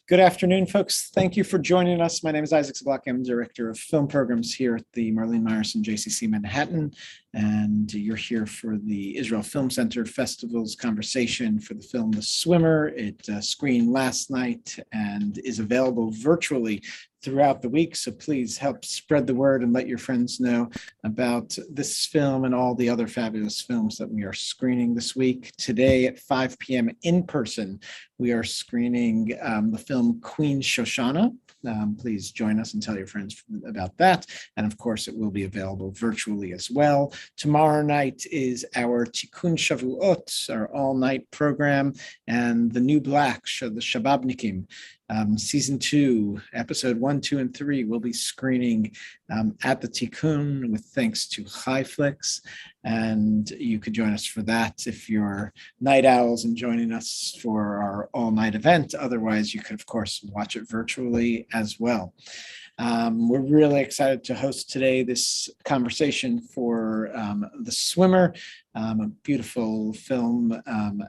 Good afternoon, folks. Thank you for joining us. My name is Isaac Zablocki. I'm Director of Film Programs here at the Marlene Meyerson JCC Manhattan, and you're here for the Israel Film Center Festival's conversation for the film The Swimmer. It screened last night and is available virtually throughout the week, so please help spread the word and let your friends know about this film and all the other fabulous films that we are screening this week. Today at 5 p.m. in person, we are screening the film Queen Shoshana. Please join us and tell your friends about that. And of course, it will be available virtually as well. Tomorrow night is our Tikkun Shavuot, our all-night program, and The New Black, the Shababnikim. Season 2, episode 1, 2, and 3 will be screening at the Tikkun with thanks to HiFlix, and you could join us for that if you're night owls and joining us for our all-night event. Otherwise, you could, of course, watch it virtually as well. We're really excited to host today this conversation for The Swimmer, a beautiful film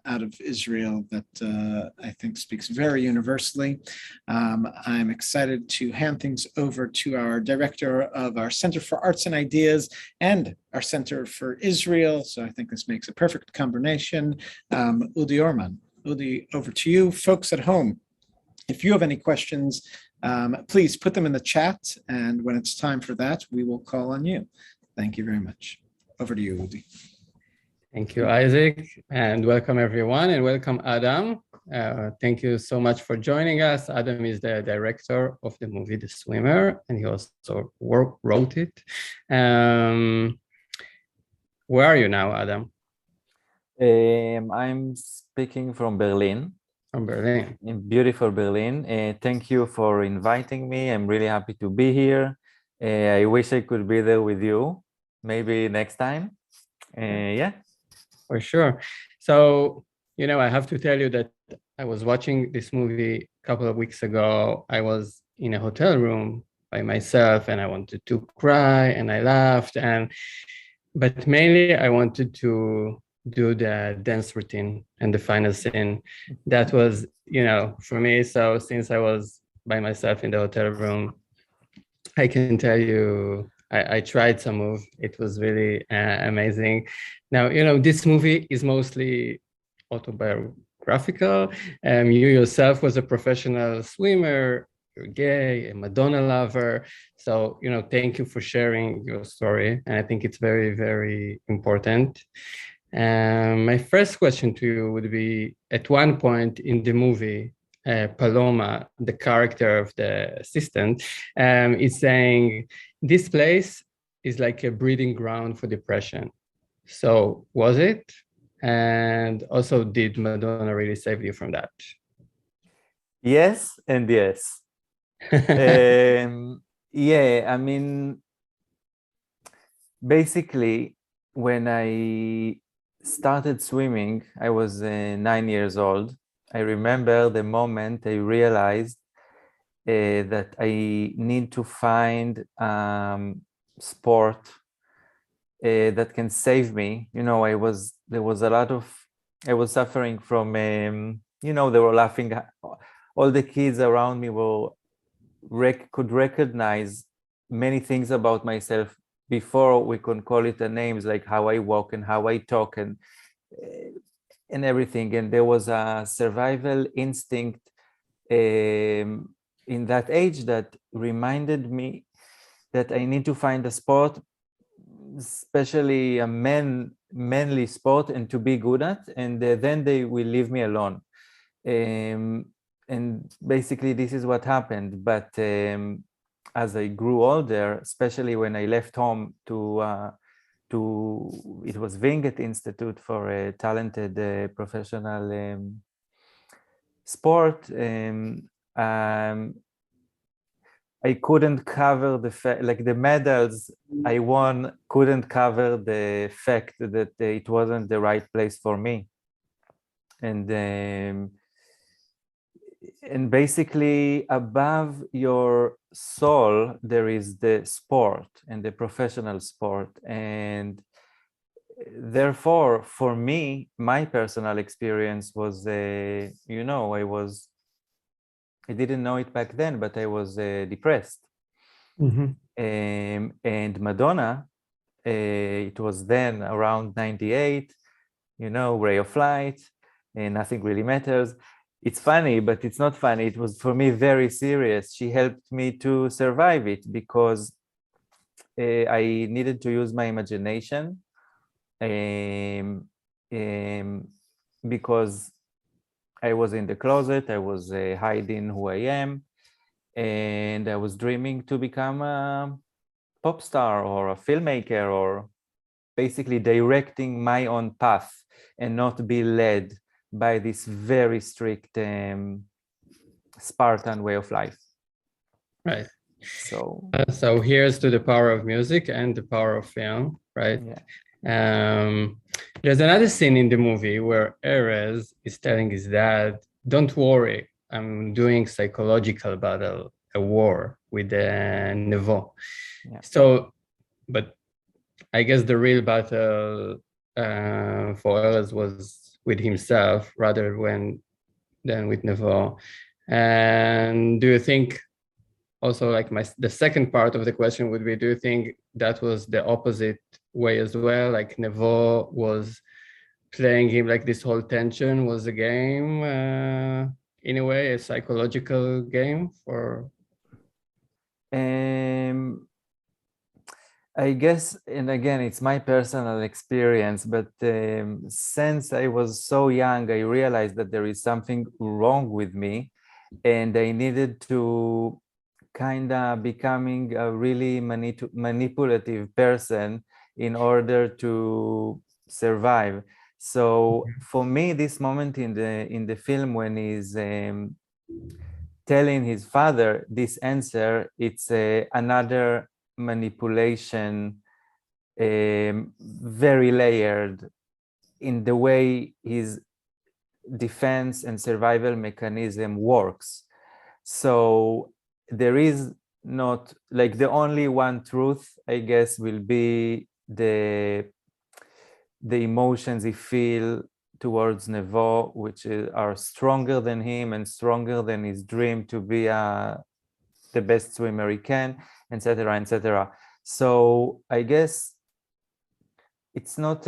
out of Israel that I think speaks very universally. I'm excited to hand things over to our director of our Center for Arts and Ideas and our Center for Israel. So I think this makes a perfect combination. Udi Urman. Udi, over to you. Folks at home, if you have any questions, please put them in the chat, and when it's time for that, we will call on you. Thank you very much. Over to you, Udi. Thank you, Isaac, and welcome everyone, and welcome Adam. Thank you so much for joining us. Adam is the director of the movie The Swimmer, and he also wrote it. Where are you now, Adam? I'm speaking from Berlin. From Berlin. In beautiful Berlin. Thank you for inviting me. I'm really happy to be here. I wish I could be there with you, maybe next time. Yeah. For sure. So, I have to tell you that I was watching this movie a couple of weeks ago. I was in a hotel room by myself and I wanted to cry and I laughed, but mainly I wanted to do the dance routine and the final scene. That was, for me. So since I was by myself in the hotel room, I can tell you, I tried some move. It was really amazing. Now, this movie is mostly autobiographical. You yourself was a professional swimmer, you're gay, a Madonna lover. So, thank you for sharing your story. And I think it's very, very important. My first question to you would be, at one point in the movie, Paloma, the character of the assistant, is saying, this place is like a breeding ground for depression. So was it? And also, did Madonna really save you from that? Yes and yes. Yeah, I mean, basically, when I started swimming, I was 9 years old. I remember the moment I realized that I need to find sport that can save me. I was suffering from, they were laughing. All the kids around me could recognize many things about myself before we could call it the names, like how I walk and how I talk and everything. And there was a survival instinct in that age that reminded me that I need to find a sport, especially a manly sport, and to be good at, and then they will leave me alone. And basically this is what happened. But as I grew older, especially when I left home it was Winget Institute for a talented professional sport. I couldn't cover the medals I won couldn't cover the fact that it wasn't the right place for me. And basically above your soul, there is the sport and the professional sport. And therefore, for me, my personal experience was, I didn't know it back then, but I was depressed. Mhm. And Madonna, it was then around 98, Ray of Light, and Nothing Really Matters. It's funny, but it's not funny. It was for me very serious. She helped me to survive it because I needed to use my imagination, because I was in the closet, I was hiding who I am, and I was dreaming to become a pop star or a filmmaker, or basically directing my own path and not be led by this very strict Spartan way of life. Right. So So here's to the power of music and the power of film, right? yeah. There's another scene in the movie where Erez is telling his dad, "Don't worry, I'm doing psychological battle, a war with Nevo." Yeah. So, but I guess the real battle for Erez was with himself rather than with Nevo. And do you think also, like the second part of the question would be, do you think that was the opposite way as well? Like Nevo was playing him, like this whole tension was a game, in a way, a psychological game for... I guess, and again, it's my personal experience, but since I was so young, I realized that there is something wrong with me, and I needed to kind of becoming a really manipulative person in order to survive. So for me, this moment in the film when he's telling his father this answer, it's another manipulation, very layered in the way his defense and survival mechanism works. So there is not like the only one truth, I guess, will be the emotions he feel towards Nevo, which are stronger than him and stronger than his dream to be the best swimmer he can, etc., etc. So I guess it's not,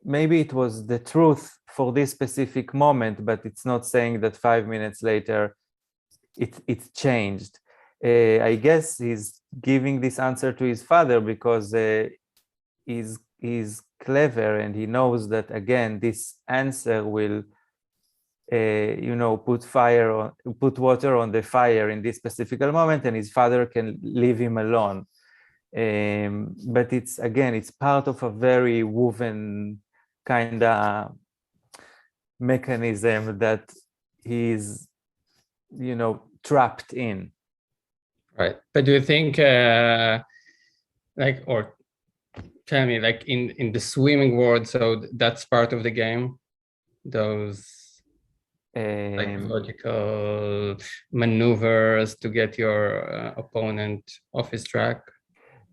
maybe it was the truth for this specific moment, but it's not saying that 5 minutes later it's changed. I guess he's giving this answer to his father because he's clever and he knows that, again, this answer will put water on the fire in this specific moment, and his father can leave him alone. But it's, again, it's part of a very woven kind of mechanism that he's trapped in. Right. But do you think or tell me, like in the swimming world, so that's part of the game, those psychological maneuvers to get your opponent off his track?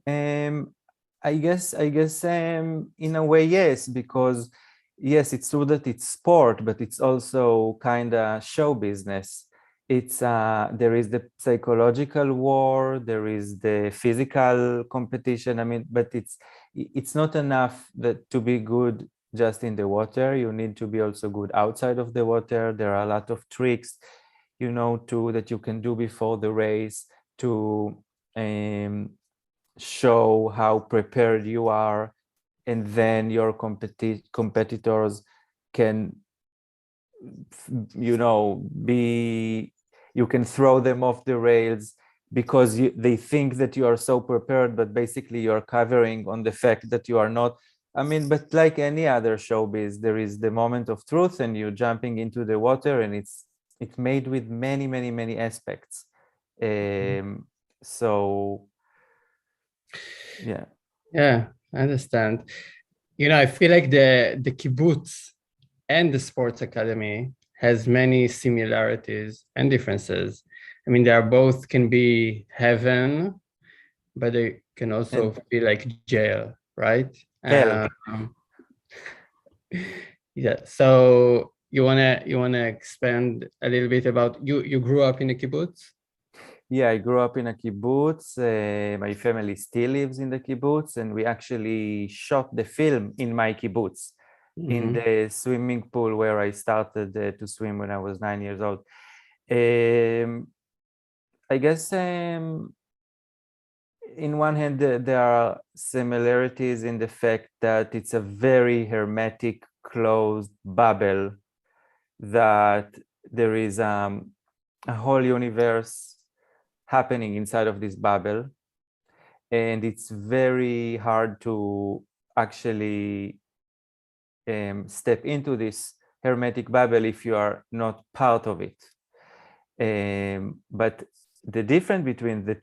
I guess in a way, yes, because yes, it's true that it's sport, but it's also kind of show business. It's there is the psychological war, there is the physical competition. I mean, but it's not enough that to be good just in the water. You need to be also good outside of the water. There are a lot of tricks, that you can do before the race to show how prepared you are, and then your competitors can, you can throw them off the rails because they think that you are so prepared, but basically you're covering on the fact that you are not. I mean, but like any other showbiz, there is the moment of truth and you're jumping into the water, and it's made with many, many, many aspects. So yeah, I understand. I feel like the kibbutz and the sports academy has many similarities and differences. I mean, they are both can be heaven, but they can also be like jail, right? hell. Yeah. So you wanna expand a little bit about you grew up in a kibbutz? Yeah, I grew up in a kibbutz. My family still lives in the kibbutz, and we actually shot the film in my kibbutz, in the swimming pool where I started to swim when I was 9 years old. I guess in one hand, there are similarities in the fact that it's a very hermetic, closed bubble, that there is a whole universe happening inside of this bubble, and it's very hard to actually step into this hermetic bubble if you are not part of it. But the difference between the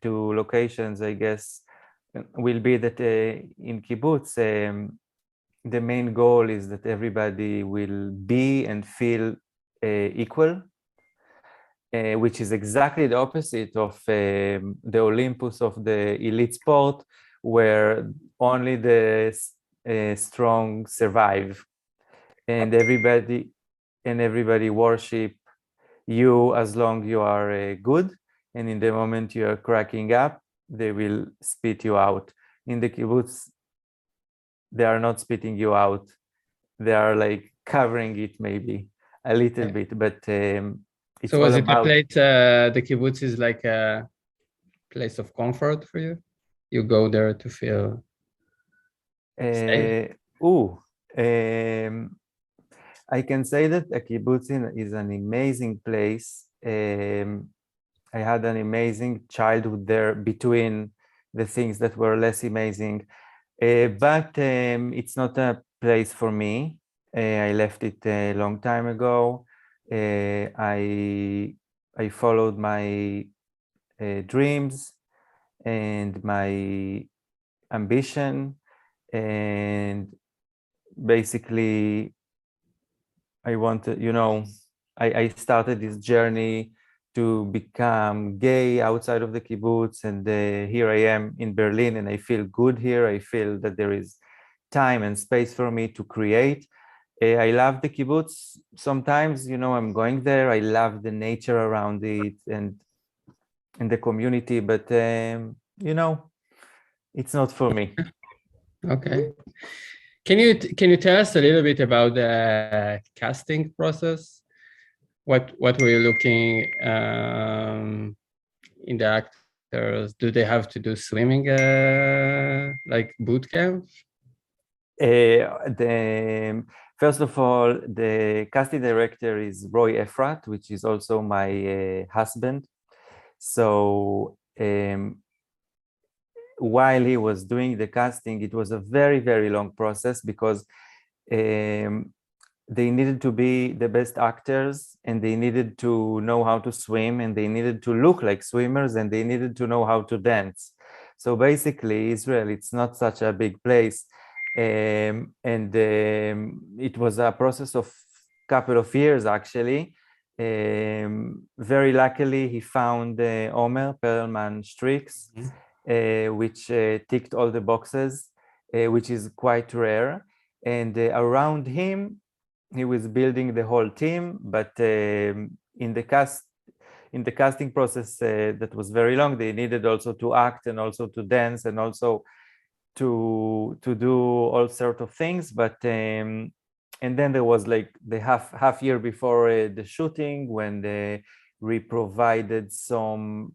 two locations, I guess, will be that in kibbutz, the main goal is that everybody will be and feel equal, which is exactly the opposite of the Olympus of the elite sport, where only the strong survive, and everybody worship you as long you are good, and in the moment you are cracking up, they will spit you out. In the kibbutz, they are not spitting you out, they are like covering it maybe a little bit, but it's so was all it about a place, the kibbutz is like a place of comfort for you? You go there to feel safe? I can say that a kibbutz is an amazing place. I had an amazing childhood there between the things that were less amazing, but it's not a place for me. I left it a long time ago. I followed my dreams and my ambition, and basically I wanted, I started this journey to become gay outside of the kibbutz, and here I am in Berlin, and I feel good here. I feel that there is time and space for me to create. I love the kibbutz. Sometimes, I'm going there. I love the nature around it and the community, but it's not for me. Okay. Can you tell us a little bit about the casting process? What were you looking in the actors? Do they have to do swimming like boot camp? First of all, the casting director is Roy Efrat, which is also my husband. So while he was doing the casting, it was a very, very long process, because they needed to be the best actors, and they needed to know how to swim, and they needed to look like swimmers, and they needed to know how to dance. So basically, Israel, it's not such a big place. And it was a process of a couple of years, actually. Very luckily, he found Omer Perlman Strix, which ticked all the boxes, which is quite rare. And around him, he was building the whole team. But in the casting process that was very long, they needed also to act, and also to dance, and also to do all sorts of things. But and then there was like the half year before the shooting, when we provided some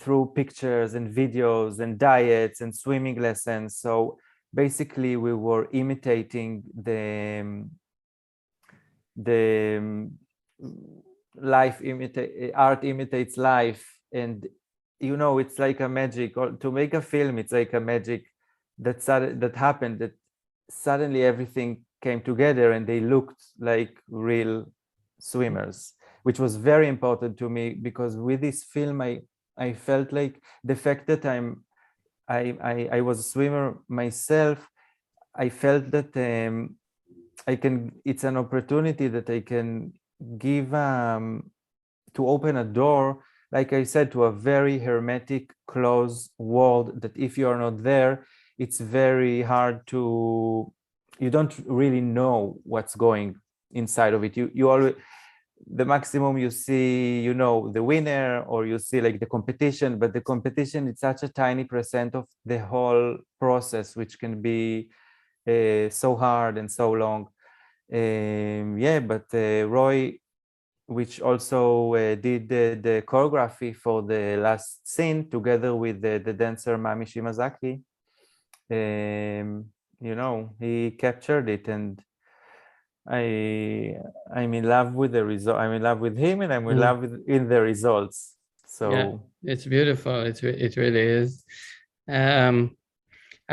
through pictures and videos and diets and swimming lessons. So basically we were imitating the art imitates life. And it's like a magic, or to make a film, it's like a magic that happened, that suddenly everything came together and they looked like real swimmers, which was very important to me, because with this film I felt like the fact that I was a swimmer myself, I felt that it's an opportunity that I can give to open a door, like I said, to a very hermetic, closed world, that if you are not there, it's very hard to you don't really know what's going inside of it. You always, the maximum you see, the winner, or you see like the competition, but the competition is such a tiny percent of the whole process, which can be so hard and so long. But Roy, which also did the choreography for the last scene together with the dancer Mami Shimazaki, he captured it, and I'm in love with the result. I'm in love with him, and I'm in love in the results. So yeah, it's beautiful. It really is. I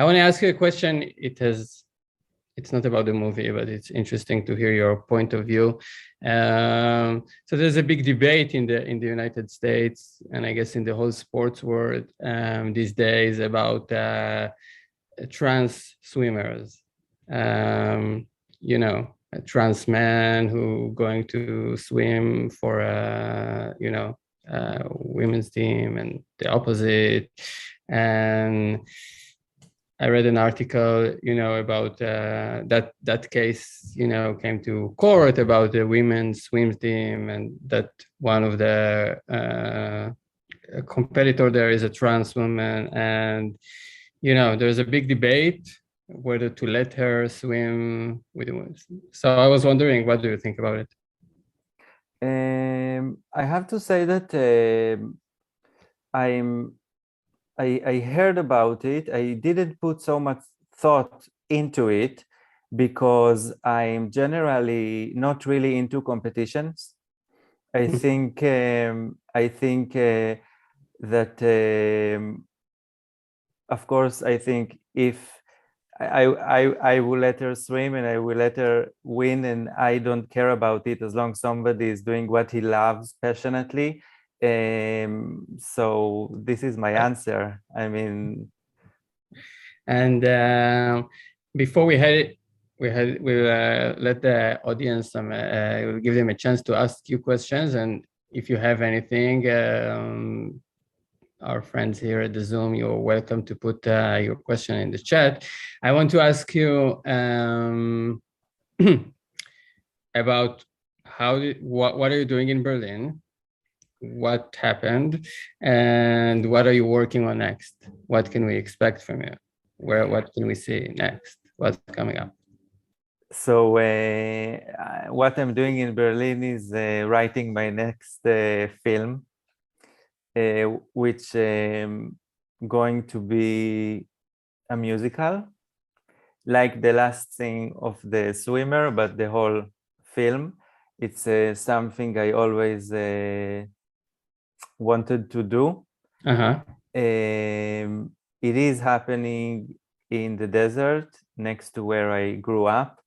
want to ask you a question. It's not about the movie, but it's interesting to hear your point of view. So there's a big debate in the United States, and I guess in the whole sports world these days, about trans swimmers. A trans man who going to swim for a women's team, and the opposite. And I read an article, about that case, came to court about the women's swim team, and that one of the competitor there is a trans woman, and there's a big debate whether to let her swim with the women. So I was wondering, what do you think about it? I have to say that I heard about it. I didn't put so much thought into it because I'm generally not really into competitions. I think that of course, I think if I will let her swim and I will let her win, and I don't care about it as long as somebody is doing what he loves passionately. So this is my answer. I mean, and before we'll let the audience we'll give them a chance to ask you questions, and if you have anything, our friends here at the Zoom, you're welcome to put your question in the chat. I want to ask you about what are you doing in Berlin? What happened, and what are you working on next? What can we expect from you? What can we see next? What's coming up? So what I'm doing in Berlin is writing my next film, which going to be a musical, like the last thing of the Swimmer, but the whole film. It's something I always wanted to do. It is happening in the desert next to where I grew up.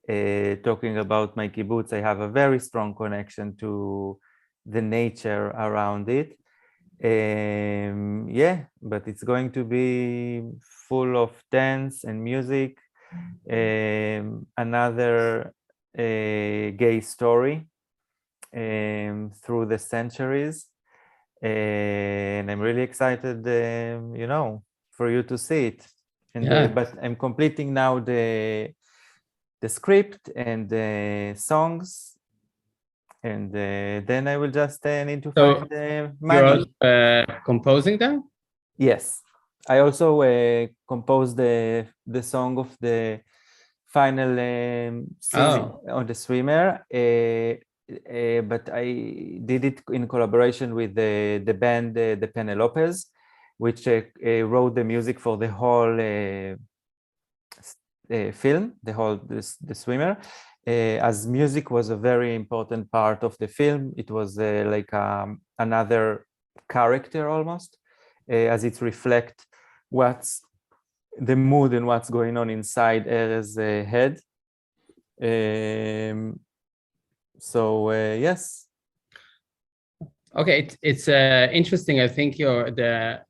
Talking about my kibbutz, I have a very strong connection to the nature around it. But it's going to be full of dance and music. Another gay story through the centuries. And I'm really excited, for you to see it. And but I'm completing now the script and the songs, and then I will just need to find money. You're composing them? Yes, I also composed the song of the final scene on the Swimmer. But I did it in collaboration with the band, the Penelopes, which wrote the music for the whole film, the Swimmer. As music was a very important part of the film, it was like another character almost, as it reflects what's the mood and what's going on inside Erez's head. So yes. Okay, it's interesting. I think the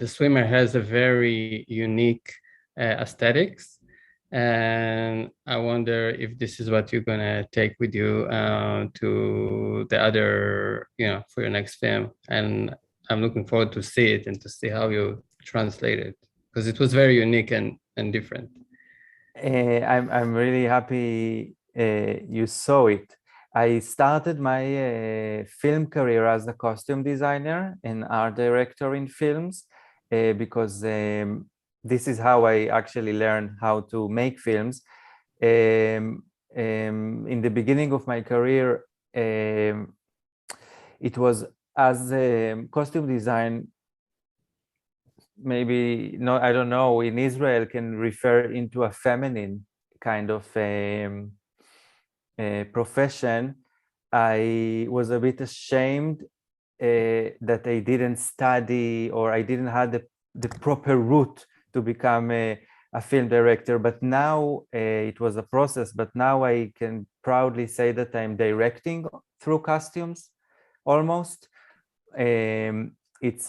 Swimmer has a very unique aesthetics, and I wonder if this is what you're gonna take with you to the other, for your next film. And I'm looking forward to see it and to see how you translate it, because it was very unique and different. I'm really happy you saw it. I started my film career as a costume designer and art director in films because this is how I actually learned how to make films. In the beginning of my career, it was as costume design, maybe no, I don't know, in Israel can refer into a feminine kind of profession. I was a bit ashamed that I didn't study or I didn't have the proper route to become a film director. But now it was a process, but now I can proudly say that I'm directing through costumes almost. It's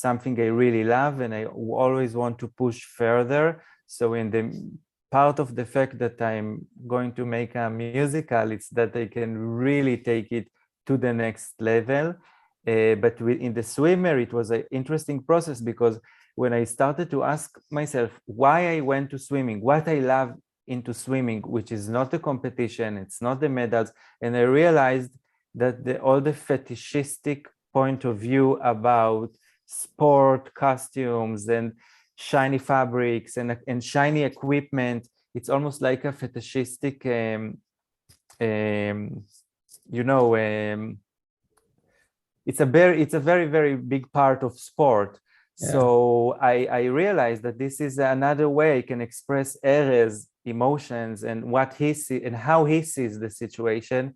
something I really love and I always want to push further. So in the part of the fact that I'm going to make a musical, it's that I can really take it to the next level. But in the Swimmer, it was an interesting process because when I started to ask myself why I went to swimming, what I love into swimming, which is not the competition, it's not the medals, and I realized that all the fetishistic point of view about sport costumes and shiny fabrics and shiny equipment, it's almost like a fetishistic it's a very, very big part of sport. Yeah. So I realized that this is another way I can express Erez's emotions and what he sees and how he sees the situation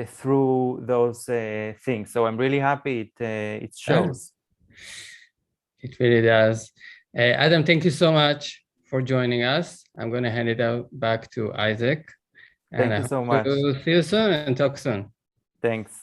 through those things. So I'm really happy it shows. It really does. Adam, thank you so much for joining us. I'm going to hand it out back to Isaac. Thank you so much. See you soon and talk soon. Thanks.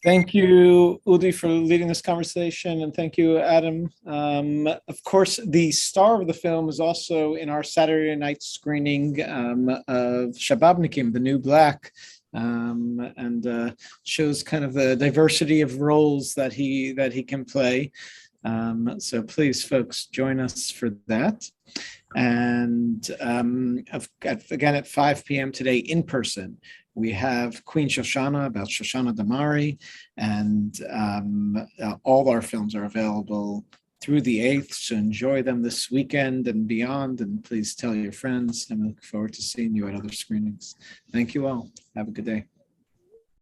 Thank you, Udi, for leading this conversation, and thank you, Adam. Of course, the star of the film is also in our Saturday night screening of Shababnikim, The New Black, and shows kind of the diversity of roles that he can play. So please, folks, join us for that. And again, at 5 p.m. today in person, we have Queen Shoshana about Shoshana Damari, and all our films are available through the 8th, so enjoy them this weekend and beyond, and please tell your friends, and I look forward to seeing you at other screenings. Thank you all. Have a good day.